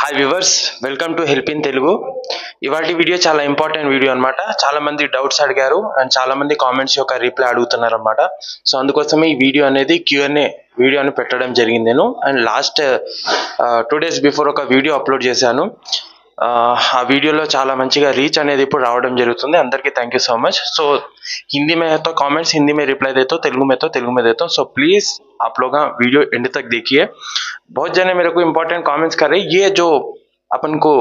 Hi viewers, welcome to help in Telugu. ఇవాటి video చాలా important video అనమాట. చాలా మంది డౌట్స్ అడిగారు అండ్ చాలా మంది కామెంట్స్ యొక్క రిప్లై అడుగుతున్నారు అనమాట. సో అందుకోసమే ఈ వీడియో అనేది Q&A వీడియో అని పెట్టడం జరిగింది. నేను అండ్ లాస్ట్ 2 days బిఫోర్ ఒక వీడియో అప్లోడ్ చేశాను. ఆ వీడియోలో చాలా మంచిగా రీచ్ అనేది ఇప్పుడు రావడం జరుగుతుంది. అందరికీ థ్యాంక్ యూ సో मच. सो हिंदी में है तो कमेंट्स हिंदी में रिप्लाई देता हूँ, तेलुगु में तो तेलुगु में देता हूँ. सो प्लीज़ आप लोग वीडियो एंड तक देखिए. बहुत जने मेरे को इम्पोर्टेंट कमेंट्स कर रहे हैं. ये जो अपन को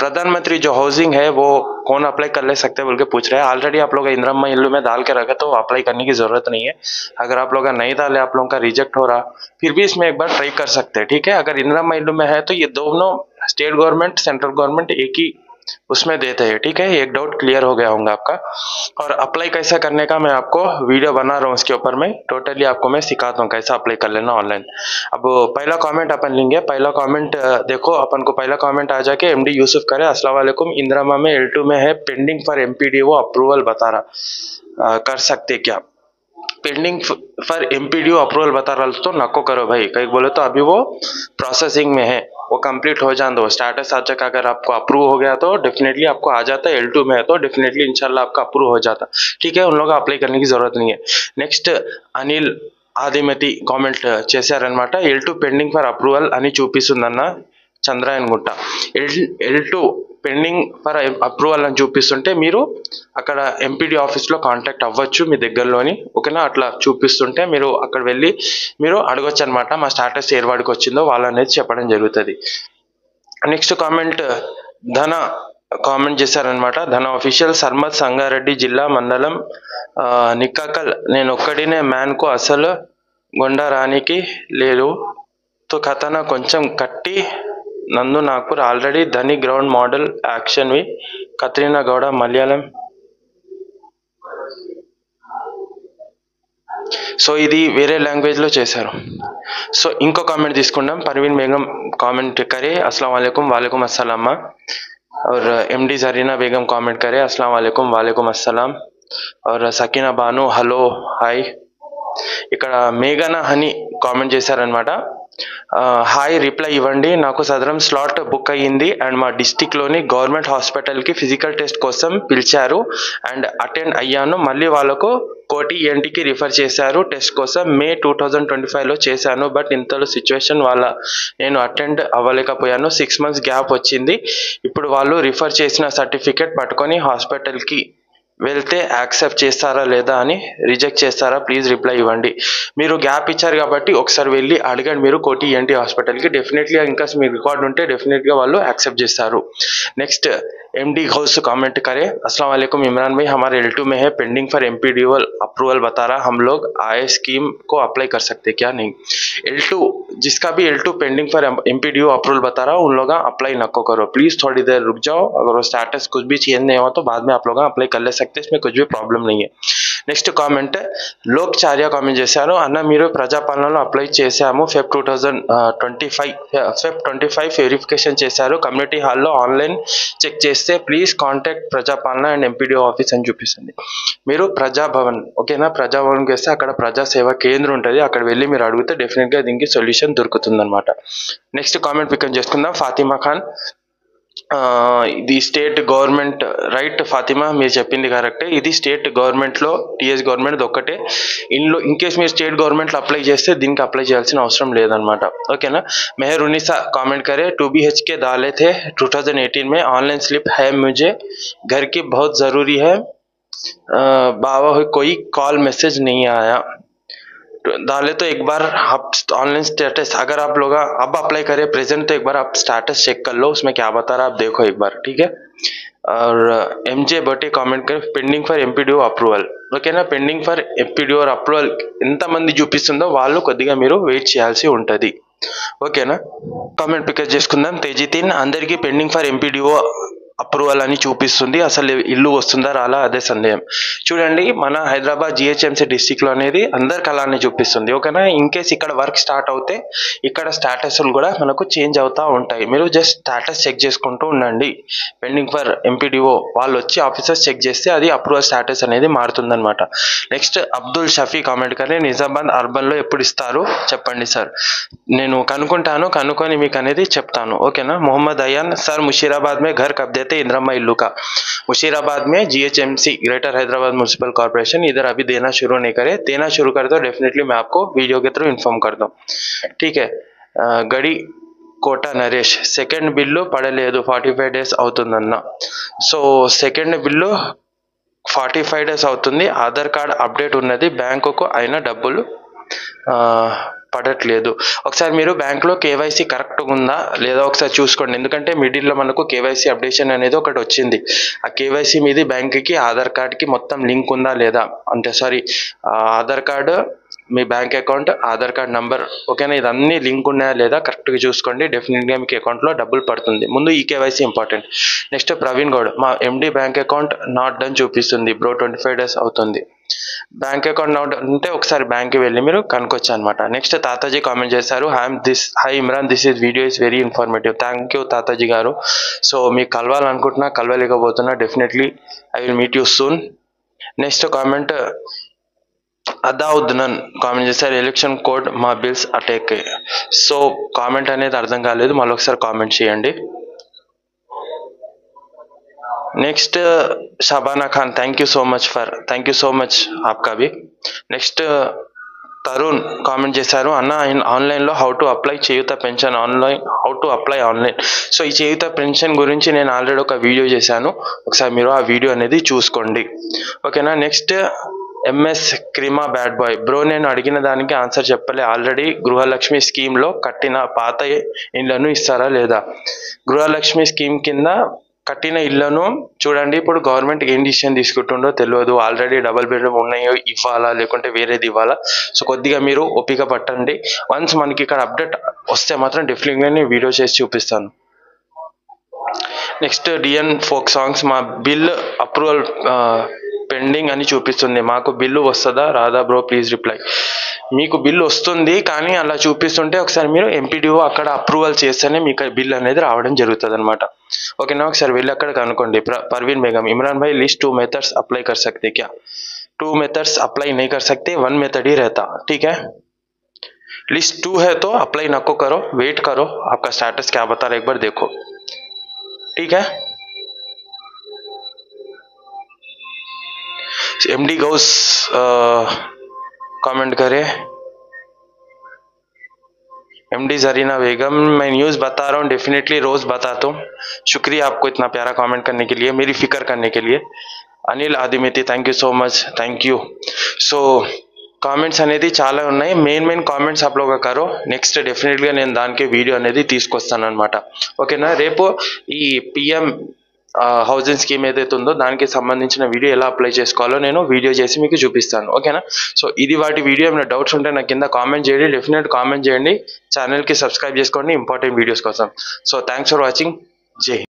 प्रधानमंत्री जो हाउसिंग है वो कौन अप्लाई कर ले सकते हैं बोल के पूछ रहे हैं. ऑलरेडी आप लोग इंदिरा इल्लू में डाल के रखे तो अप्लाई करने की जरूरत नहीं है. अगर आप लोग नहीं डाले, आप लोगों का रिजेक्ट हो रहा, फिर भी इसमें एक बार ट्राई कर सकते हैं. ठीक है, अगर इंदिरा इल्लू में है तो ये दोनों स्टेट गवर्नमेंट सेंट्रल गवर्नमेंट एक ही उसमें देते हैं. ठीक है, एक डाउट क्लियर हो गया होगा आपका. और अप्लाई कैसा करने का मैं आपको वीडियो बना रहा हूँ. उसके ऊपर में टोटली आपको मैं सिखाता हूँ कैसा अप्लाई कर लेना ऑनलाइन. अब पहला कमेंट अपन लेंगे. पहला कमेंट देखो, अपन को पहला कमेंट आ जाके MD यूसुफ करे, अस्सलाम वालेकुम, इंदिरा में L2 में है, पेंडिंग फॉर MPDO अप्रूवल बता रहा, कर सकते क्या? पेंडिंग फॉर MPDO अप्रूवल बता रहा तो नको करो भाई. कहीं बोले तो अभी वो प्रोसेसिंग में है, वो कंप्लीट हो जान दो. स्टेटस आ जाएगा, अगर आपको अप्रूव हो गया तो डेफिनेटली आपको आ जाता है. L2 में है तो डेफिनेटली इंशाल्लाह आपका अप्रूव हो जाता. ठीक है, उन लोग अप्लाई करने की जरूरत नहीं है. नेक्स्ट अनिल ఆదిమతి కామెంట్ చేశారనమాట. L2 పెండింగ్ ఫర్ అప్రూవల్ అని చూపిస్తుందన్న చంద్రాయన్ గుట్ట. L2 పెండింగ్ ఫర్ అప్రూవల్ అని చూపిస్తుంటే మీరు అక్కడ MPD ఆఫీస్లో కాంటాక్ట్ అవ్వచ్చు మీ దగ్గరలోని. ఓకేనా, అట్లా చూపిస్తుంటే మీరు అక్కడ వెళ్ళి మీరు అడగొచ్చు అనమాట. మా స్టాటస్ ఏ వాడికి వచ్చిందో వాళ్ళు అనేది చెప్పడం జరుగుతుంది. నెక్స్ట్ కామెంట్ ధన కామెంట్ చేశారనమాట. ధన ఆఫీషియల్, సర్మత్ సంగారెడ్డి జిల్లా మండలం నిక్కకల్, నేను ఒక్కడినే మ్యాన్కు అసలు గొండ రానికి లేదు తో కథన కొంచెం కట్టి నందు నాగ్పూర్ ఆల్రెడీ ధని గ్రౌండ్ మోడల్ యాక్షన్వి కత్రీనా గౌడ మలయాళం. సో ఇది వేరే లాంగ్వేజ్లో చేశారు. సో ఇంకో కామెంట్ తీసుకుందాం. పర్వీన్ బేగం కామెంట్ करे, अस्सलाम वालेकुम, वालेकुम अस्सलाम. और MD जरीना बेगम कमेंट करे, अस्सलाम वालेकुम, वालेकुम अस्सलाम. और సకీనా బాను హలో హాయ్. ఇక్కడ మేఘన హని కామెంట్ చేశారనమాట. హాయ్, రిప్లై ఇవ్వండి. నాకు సదరం స్లాట్ బుక్ అయ్యింది అండ్ మా డిస్టిక్లోని గవర్నమెంట్ హాస్పిటల్కి ఫిజికల్ టెస్ట్ కోసం పిలిచారు అండ్ అటెండ్ అయ్యాను. మళ్ళీ వాళ్ళకు కోటి ENTకి రిఫర్ చేశారు టెస్ట్ కోసం. మే 2025లో చేశాను, బట్ ఇంతలో సిచ్యువేషన్ వల్ల నేను అటెండ్ అవ్వలేకపోయాను. 6 months గ్యాప్ వచ్చింది. ఇప్పుడు వాళ్ళు రిఫర్ చేసిన సర్టిఫికేట్ పట్టుకొని హాస్పిటల్కి వెళ్తే యాక్సెప్ట్ చేస్తారా లేదా అని రిజెక్ట్ చేస్తారా? ప్లీజ్ రిప్లై ఇవ్వండి. మీరు గ్యాప్ ఇచ్చారు కాబట్టి ఒకసారి వెళ్ళి అడగండి మీరు కోటి ENT హాస్పిటల్కి. డెఫినెట్లీ ఇంకా మీ రికార్డ్ ఉంటే డెఫినెట్గా వాళ్ళు యాక్సెప్ట్ చేస్తారు. నెక్స్ట్ MD घोष कमेंट करे, अस्सलाम वालेकुम इमरान भाई, हमारे L2 में है, पेंडिंग फॉर MPDO अप्रूवल बता रहा, हम लोग आए स्कीम को अप्लाई कर सकते क्या? नहीं. L2 जिसका भी L2 pending for MPDO approval बता रहा उन लोग अप्लाई नको करो. प्लीज थोड़ी देर रुक जाओ. अगर वो स्टेटस कुछ भी चेंज नहीं हुआ तो बाद में आप लोग अप्लाई कर ले सकते, इसमें कुछ भी प्रॉब्लम नहीं है. నెక్స్ట్ కామెంట్ లోక్చార్య కామెంట్ చేశారు. అన్న మీరు ప్రజాపాలనలో అప్లై చేశాము, Feb 2025 వెరిఫికేషన్ చేశారు, కమ్యూనిటీ హాల్లో ఆన్లైన్ చెక్ చేస్తే please contact Prajapalana and MPDO office అని చూపిస్తుంది. మీరు ప్రజాభవన్, ఓకేనా, ప్రజాభవన్కి వేస్తే అక్కడ ప్రజాసేవ కేంద్రం ఉంటుంది, అక్కడ వెళ్ళి మీరు అడిగితే డెఫినెట్గా దీనికి సొల్యూషన్ దొరుకుతుంది అనమాట. నెక్స్ట్ కామెంట్ పికప్ చేసుకుందాం. ఫాతిమా ఖాన్, ఇది స్టేట్ గవర్నమెంట్ రైట్. ఫాతిమా మీరు చెప్పింది కరెక్టే. ఇది స్టేట్ గవర్నమెంట్లో TS గవర్నమెంట్ ఒక్కటే. ఇందులో ఇన్ కేస్ మీరు స్టేట్ గవర్నమెంట్లో అప్లై చేస్తే దీనికి అప్లై చేయాల్సిన అవసరం లేదనమాట. ఓకేనా. మెహర్ ఉన్నీసా కామెంట్ करे, 2 BHK डाले थे 2018 में, ऑनलाइन स्लिप है मुझे, घर की बहुत ज़रूरी है, बाबा कोई कॉल मैसेज नहीं आया. डाले तो एक बार आप ऑनलाइन स्टेटस, अगर आप लोग अब अप्लाई करें प्रेजेंट तो एक बार आप स्टेटस चेक कर लो, उसमें क्या बता रहा है आप देखो एक बार. ठीक है. और MJ बटे కామెంట్ करे, పెండింగ్ ఫర్ MPDO అప్రూవల్. ఓకేనా, పెండింగ్ ఫర్ MPDO అప్రూవల్ ఎంతమంది చూపిస్తుందో వాళ్ళు కొద్దిగా మీరు వెయిట్ చేయాల్సి ఉంటుంది. ఓకేనా. కామెంట్ పికప్ చేసుకుందాం. తేజీ 3, అందరికీ పెండింగ్ ఫర్ MPDO అప్రూవల్ అని చూపిస్తుంది. అసలు ఇల్లు వస్తుందా రాలా అదే సందేహం. చూడండి మన హైదరాబాద్ జిహెచ్ఎంసీ డిస్టిక్లో అనేది అందరికి అలానే చూపిస్తుంది. ఓకేనా. ఇన్ కేస్ ఇక్కడ వర్క్ స్టార్ట్ అవుతే ఇక్కడ స్టాటస్లు కూడా మనకు చేంజ్ అవుతూ ఉంటాయి. మీరు జస్ట్ స్టాటస్ చెక్ చేసుకుంటూ ఉండండి. పెండింగ్ ఫర్ ఎంపీడీఓ వాళ్ళు వచ్చి ఆఫీసర్స్ చెక్ చేస్తే అది అప్రూవల్ స్టాటస్ అనేది మారుతుందన్నమాట. నెక్స్ట్ అబ్దుల్ షఫీ కామెంట్ కానీ నిజామాబాద్ అర్బన్లో ఎప్పుడు ఇస్తారు చెప్పండి సార్. నేను కనుక్కొని మీకు అనేది చెప్తాను. ఓకేనా. మొహమ్మద్ అయాన్ सर मुशीराबाद में घर कब देते इंदिरा इल्लू का. मुशीराबाद में GHMC greater Hyderabad municipal corporation इधर अभी देना शुरू नहीं करे. देना शुरू कर दो डेफिनेटली मैं आपको वीडियो के थ्रू इन्फॉर्म कर दूँ. ठीक है. गड़ी కోట నరేష్ సెకండ్ బిల్లు పడలేదు 45 days అవుతుందన్న. సో సెకండ్ బిల్లు 45 days అవుతుంది. ఆధార్ కార్డ్ అప్డేట్ ఉన్నది బ్యాంకుకు అయినా డబ్బులు పడట్లేదు. ఒకసారి మీరు బ్యాంక్లో కేవైసీ కరెక్ట్గా ఉందా లేదా ఒకసారి చూసుకోండి. ఎందుకంటే మిడిల్లో మనకు కేవైసీ అప్డేషన్ అనేది ఒకటి వచ్చింది. ఆ కేవైసీ మీది బ్యాంక్కి ఆధార్ కార్డ్కి మొత్తం లింక్ ఉందా లేదా అంటే ఆధార్ కార్డు మీ bank account Aadhaar card number ఓకేనా ఇదన్నీ లింక్ ఉన్నాయా లేదా కరెక్ట్గా చూసుకోండి. డెఫినెట్గా మీకు అకౌంట్లో డబ్బులు పడుతుంది. ముందు ఈ KYC important. Next Praveen Goud మా MD bank account not done చూపిస్తుంది బ్రో 25 days అవుతుంది. బ్యాంక్ అకౌంట్ నాట్ అంటే ఒకసారి బ్యాంక్కి వెళ్ళి మీరు కనుక్కోవచ్చు అనమాట. నెక్స్ట్ తాతాజీ కామెంట్ చేశారు hi Imran this is video is very informative. Thank you Tataji గారు. సో మీకు కలవాలనుకుంటున్నా కలవలేకపోతున్నా definitely I will meet you soon. Next comment అదావుద్దన్ కామెంట్ చేశారు ఎలక్షన్ కోడ్ మా బిల్స్ అటాక్. సో కామెంట్ అనేది అర్థం కాలేదు మళ్ళీ ఒకసారి కామెంట్ చేయండి. Next Shabana Khan thank you so much आपका भी. नेक्स्ट తరుణ్ కామెంట్ చేశారు అన్న ఆన్లైన్లో how to apply Cheyutha pension online. So ఈ చేయూత పెన్షన్ గురించి నేను ఆల్రెడీ ఒక వీడియో చేశాను. ఒకసారి మీరు ఆ వీడియో అనేది చూసుకోండి. ఓకేనా. నెక్స్ట్ ఎంఎస్ క్రీమా బ్యాడ్ బాయ్ బ్రో నేను అడిగిన దానికి ఆన్సర్ చెప్పలే. ఆల్రెడీ గృహలక్ష్మి స్కీమ్లో కట్టిన పాత ఇళ్లను ఇస్తారా లేదా. గృహలక్ష్మి స్కీమ్ కింద కట్టిన ఇళ్లను చూడండి. ఇప్పుడు గవర్నమెంట్ ఏం డిసిషన్ తీసుకుంటుండో తెలియదు. ఆల్రెడీ డబుల్ బెడ్రూమ్ ఉన్నాయో ఇవ్వాలా లేకుంటే వేరేది ఇవ్వాలా. సో కొద్దిగా మీరు ఓపిక పట్టండి. వన్స్ మనకి ఇక్కడ అప్డేట్ వస్తే మాత్రం డెఫినెట్గా నేను వీడియో చేసి చూపిస్తాను. నెక్స్ట్ డిఎన్ ఫోక్ సాంగ్స్ మా బిల్ అప్రూవల్ పెండింగ్ అని చూపిస్తుంది. మాకు బిల్లు వస్తుందా రాదా బ్రో ప్లీజ్ రిప్లై. మీకు బిల్ వస్తుంది కానీ అలా చూపిస్తుంటే ఒకసారి మీరు ఎంపీడీఓ అక్కడ అప్రూవల్ చేస్తేనే మీకు బిల్ అనేది రావడం జరుగుతుంది అనమాట. ఓకేనా. ఒకసారి వెళ్ళి అక్కడ కనుక్కోండి. परवीन बेगम इमरान भाई लिस्ट 2 मेथड्स अप्लाई कर सकते क्या. 2 मेथड्स अप्लाई नहीं कर सकते 1 मेथड ही रहता. ठीक है. लिस्ट 2 है तो अप्लाई नको करो वेट करो आपका स्टेटस क्या बता रहा है एक बार देखो. ठीक है. एमडी गौस कमेंट करे एमडी जरीना बेगम मैं न्यूज़ बता रहा हूँ डेफिनेटली रोज़ बताता हूँ. शुक्रिया आपको इतना प्यारा कमेंट करने के लिए मेरी फिक्र करने के लिए. अनिल आदिमिति thank you so much thank you. So comments అనేది చాలా ఉన్నాయి. మెయిన్ కామెంట్స్ అప్లోడ్ కరో. నెక్స్ట్ డెఫినెట్గా నేను దానికి వీడియో అనేది తీసుకొస్తాను అనమాట. ఓకేనా. రేపు ఈ పిఎం హౌసింగ్ స్కీమ్ ఏదైతే ఉందో దానికి సంబంధించిన వీడియో ఎలా అప్లై చేసుకోవాలో నేను వీడియో చేసి మీకు చూపిస్తాను. ఓకేనా. సో ఇది వాటి వీడియో. ఏమైనా డౌట్స్ ఉంటే నాకు కింద కామెంట్ చేయండి. డెఫినెట్ కామెంట్ చేయండి. ఛానల్కి సబ్స్క్రైబ్ చేసుకోండి ఇంపార్టెంట్ వీడియోస్ కోసం. So thanks for watching. జై హింద్.